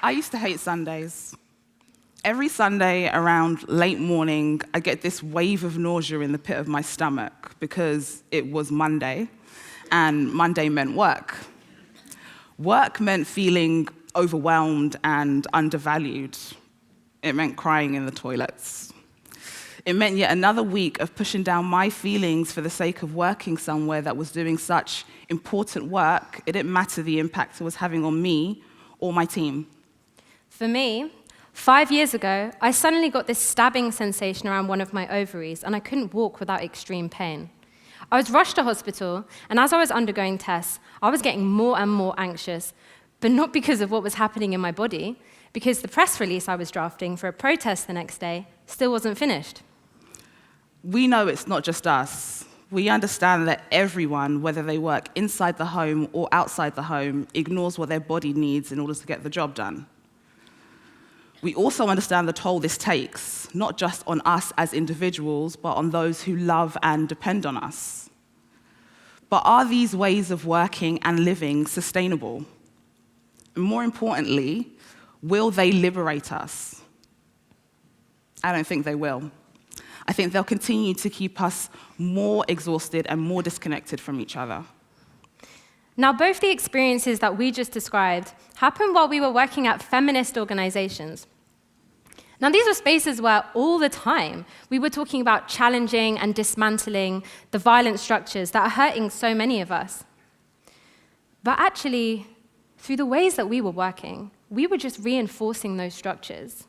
I used to hate Sundays. Every Sunday around late morning, I get this wave of nausea in the pit of my stomach because it was Monday, and Monday meant work. Work meant feeling overwhelmed and undervalued. It meant crying in the toilets. It meant yet another week of pushing down my feelings for the sake of working somewhere that was doing such important work. It didn't matter the impact it was having on me or my team. For me, 5 years ago, I suddenly got this stabbing sensation around one of my ovaries, and I couldn't walk without extreme pain. I was rushed to hospital, and as I was undergoing tests, I was getting more and more anxious, but not because of what was happening in my body, because the press release I was drafting for a protest the next day still wasn't finished. We know it's not just us. We understand that everyone, whether they work inside the home or outside the home, ignores what their body needs in order to get the job done. We also understand the toll this takes, not just on us as individuals, but on those who love and depend on us. But are these ways of working and living sustainable? And more importantly, will they liberate us? I don't think they will. I think they'll continue to keep us more exhausted and more disconnected from each other. Now, both the experiences that we just described happened while we were working at feminist organizations. Now, these were spaces where all the time we were talking about challenging and dismantling the violent structures that are hurting so many of us. But actually, through the ways that we were working, we were just reinforcing those structures.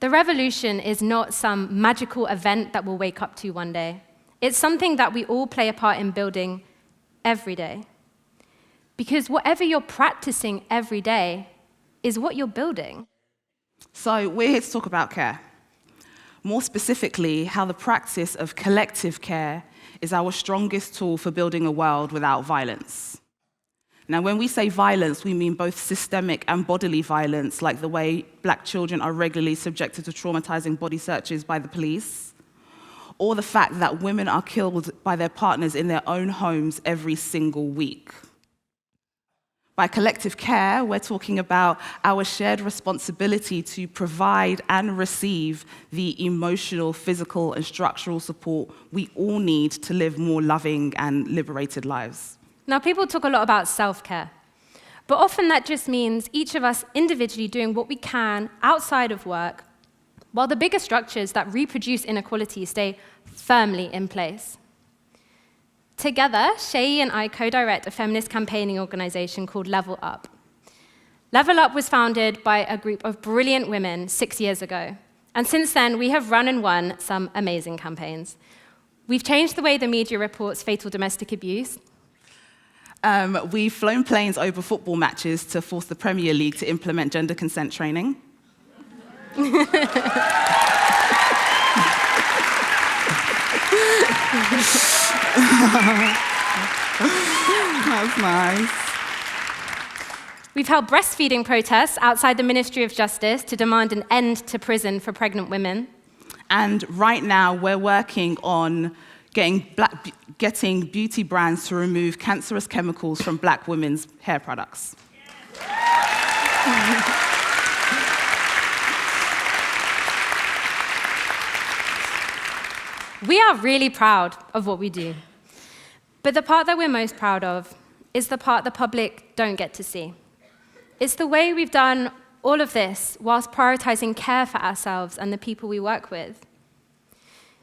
The revolution is not some magical event that we'll wake up to one day. It's something that we all play a part in building every day. Because whatever you're practicing every day is what you're building. So we're here to talk about care. More specifically, how the practice of collective care is our strongest tool for building a world without violence. Now, when we say violence, we mean both systemic and bodily violence, like the way Black children are regularly subjected to traumatizing body searches by the police, or the fact that women are killed by their partners in their own homes every single week. By collective care, we're talking about our shared responsibility to provide and receive the emotional, physical, and structural support we all need to live more loving and liberated lives. Now, people talk a lot about self-care, but often that just means each of us individually doing what we can outside of work, while the bigger structures that reproduce inequality stay firmly in place. Together, Seyi and I co-direct a feminist campaigning organization called Level Up. Level Up was founded by a group of brilliant women 6 years ago, and since then, we have run and won some amazing campaigns. We've changed the way the media reports fatal domestic abuse. We've flown planes over football matches to force the Premier League to implement gender consent training. That's nice. We've held breastfeeding protests outside the Ministry of Justice to demand an end to prison for pregnant women. And right now, we're working on getting beauty brands to remove cancerous chemicals from Black women's hair products. We are really proud of what we do. But the part that we're most proud of is the part the public don't get to see. It's the way we've done all of this whilst prioritizing care for ourselves and the people we work with.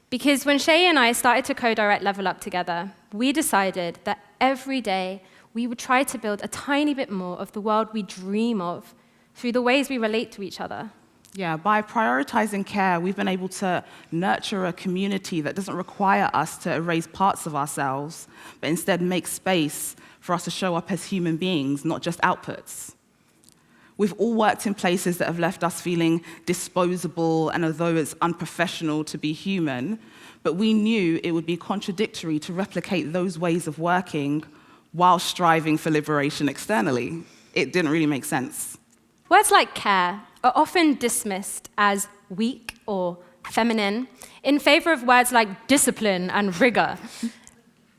Because when Seyi and I started to co-direct Level Up together, we decided that every day we would try to build a tiny bit more of the world we dream of through the ways we relate to each other. Yeah, by prioritizing care, we've been able to nurture a community that doesn't require us to erase parts of ourselves, but instead make space for us to show up as human beings, not just outputs. We've all worked in places that have left us feeling disposable and although it's unprofessional to be human, but we knew it would be contradictory to replicate those ways of working while striving for liberation externally. It didn't really make sense. Words like care are often dismissed as weak or feminine in favor of words like discipline and rigor.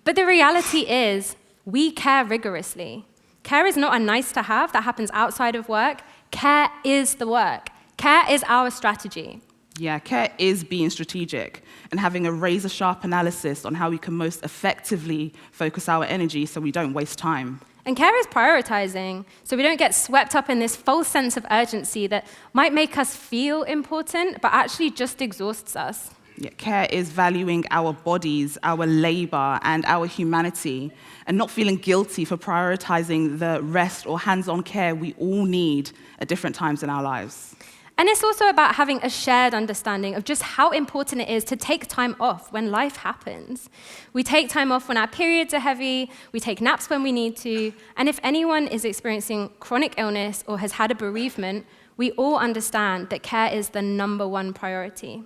But the reality is, we care rigorously. Care is not a nice to have that happens outside of work. Care is the work. Care is our strategy. Yeah, care is being strategic and having a razor-sharp analysis on how we can most effectively focus our energy so we don't waste time. And care is prioritizing, so we don't get swept up in this false sense of urgency that might make us feel important, but actually just exhausts us. Yeah, care is valuing our bodies, our labor, and our humanity, and not feeling guilty for prioritizing the rest or hands-on care we all need at different times in our lives. And it's also about having a shared understanding of just how important it is to take time off when life happens. We take time off when our periods are heavy, we take naps when we need to, and if anyone is experiencing chronic illness or has had a bereavement, we all understand that care is the #1 priority.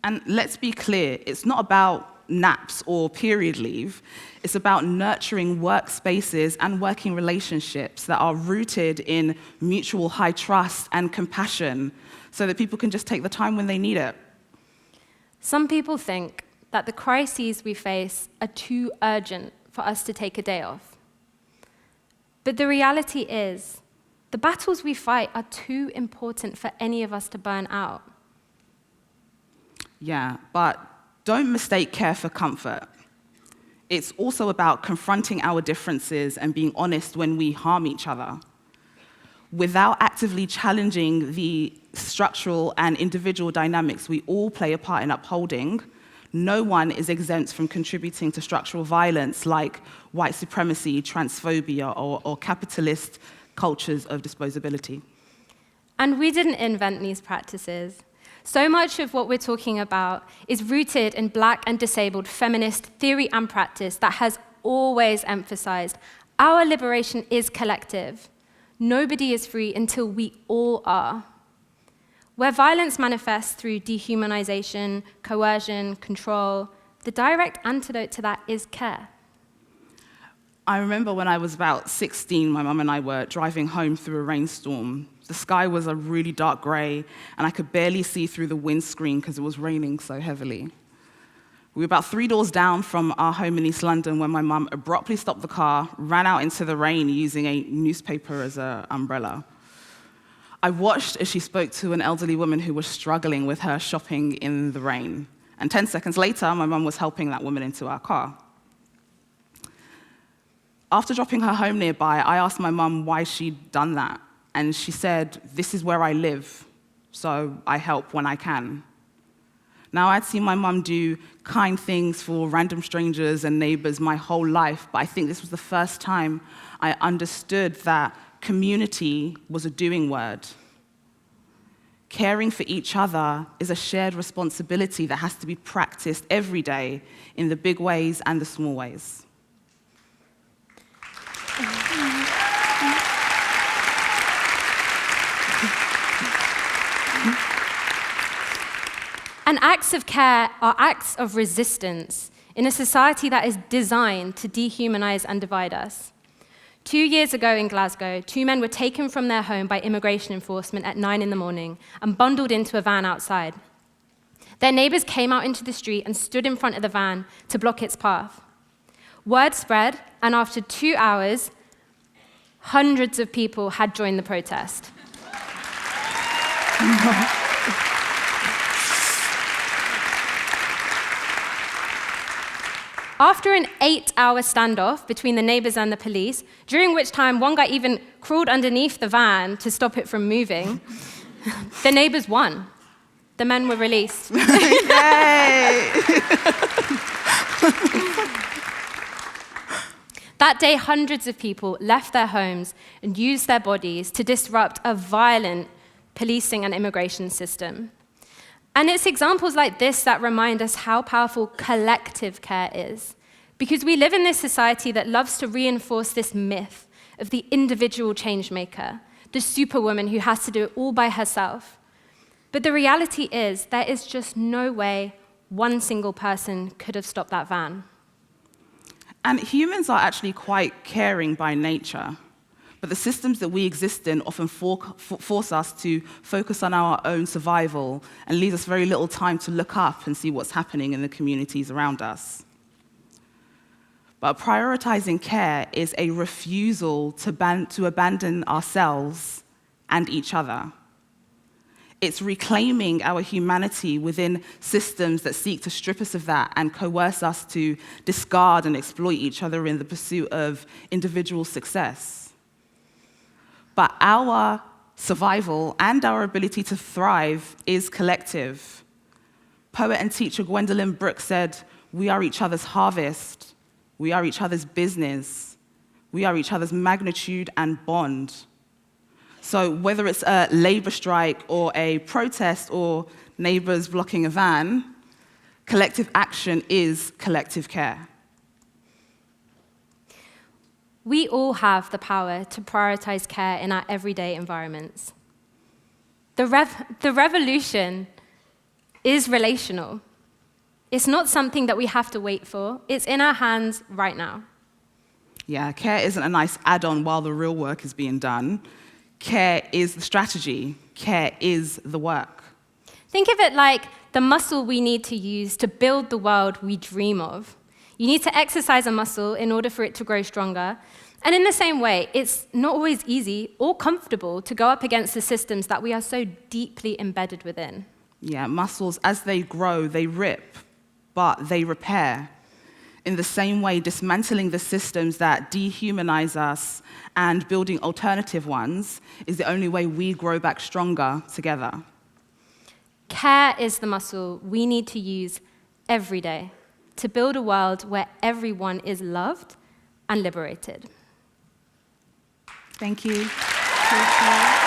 And let's be clear, it's not about naps or period leave. It's about nurturing workspaces and working relationships that are rooted in mutual high trust and compassion so that people can just take the time when they need it. Some people think that the crises we face are too urgent for us to take a day off. But the reality is, the battles we fight are too important for any of us to burn out. Yeah, but don't mistake care for comfort. It's also about confronting our differences and being honest when we harm each other. Without actively challenging the structural and individual dynamics we all play a part in upholding, no one is exempt from contributing to structural violence like white supremacy, transphobia, or capitalist cultures of disposability. And we didn't invent these practices. So much of what we're talking about is rooted in Black and disabled feminist theory and practice that has always emphasized our liberation is collective. Nobody is free until we all are. Where violence manifests through dehumanization, coercion, control, the direct antidote to that is care. I remember when I was about 16, my mum and I were driving home through a rainstorm. The sky was a really dark grey, and I could barely see through the windscreen because it was raining so heavily. We were about 3 doors down from our home in East London when my mum abruptly stopped the car, ran out into the rain using a newspaper as an umbrella. I watched as she spoke to an elderly woman who was struggling with her shopping in the rain. And 10 seconds later, my mum was helping that woman into our car. After dropping her home nearby, I asked my mum why she'd done that. And she said, "This is where I live, so I help when I can." Now, I'd seen my mum do kind things for random strangers and neighbors my whole life, but I think this was the first time I understood that community was a doing word. Caring for each other is a shared responsibility that has to be practiced every day in the big ways and the small ways. And acts of care are acts of resistance in a society that is designed to dehumanize and divide us. 2 years ago in Glasgow, 2 men were taken from their home by immigration enforcement at 9 in the morning and bundled into a van outside. Their neighbors came out into the street and stood in front of the van to block its path. Word spread, and after 2 hours, hundreds of people had joined the protest. After an 8-hour standoff between the neighbors and the police, during which time one guy even crawled underneath the van to stop it from moving, the neighbors won. The men were released. Yay! That day, hundreds of people left their homes and used their bodies to disrupt a violent policing and immigration system. And it's examples like this that remind us how powerful collective care is. Because we live in this society that loves to reinforce this myth of the individual changemaker, the superwoman who has to do it all by herself. But the reality is, there is just no way one single person could have stopped that van. And humans are actually quite caring by nature. But the systems that we exist in often force us to focus on our own survival and leave us very little time to look up and see what's happening in the communities around us. But prioritizing care is a refusal to abandon ourselves and each other. It's reclaiming our humanity within systems that seek to strip us of that and coerce us to discard and exploit each other in the pursuit of individual success. But our survival and our ability to thrive is collective. Poet and teacher Gwendolyn Brooks said, "We are each other's harvest. We are each other's business. We are each other's magnitude and bond." So whether it's a labor strike or a protest or neighbors blocking a van, collective action is collective care. We all have the power to prioritize care in our everyday environments. The revolution is relational. It's not something that we have to wait for. It's in our hands right now. Yeah, care isn't a nice add-on while the real work is being done. Care is the strategy. Care is the work. Think of it like the muscle we need to use to build the world we dream of. You need to exercise a muscle in order for it to grow stronger. And in the same way, it's not always easy or comfortable to go up against the systems that we are so deeply embedded within. Yeah, muscles, as they grow, they rip, but they repair. In the same way, dismantling the systems that dehumanize us and building alternative ones is the only way we grow back stronger together. Care is the muscle we need to use every day to build a world where everyone is loved and liberated. Thank you. Thank you.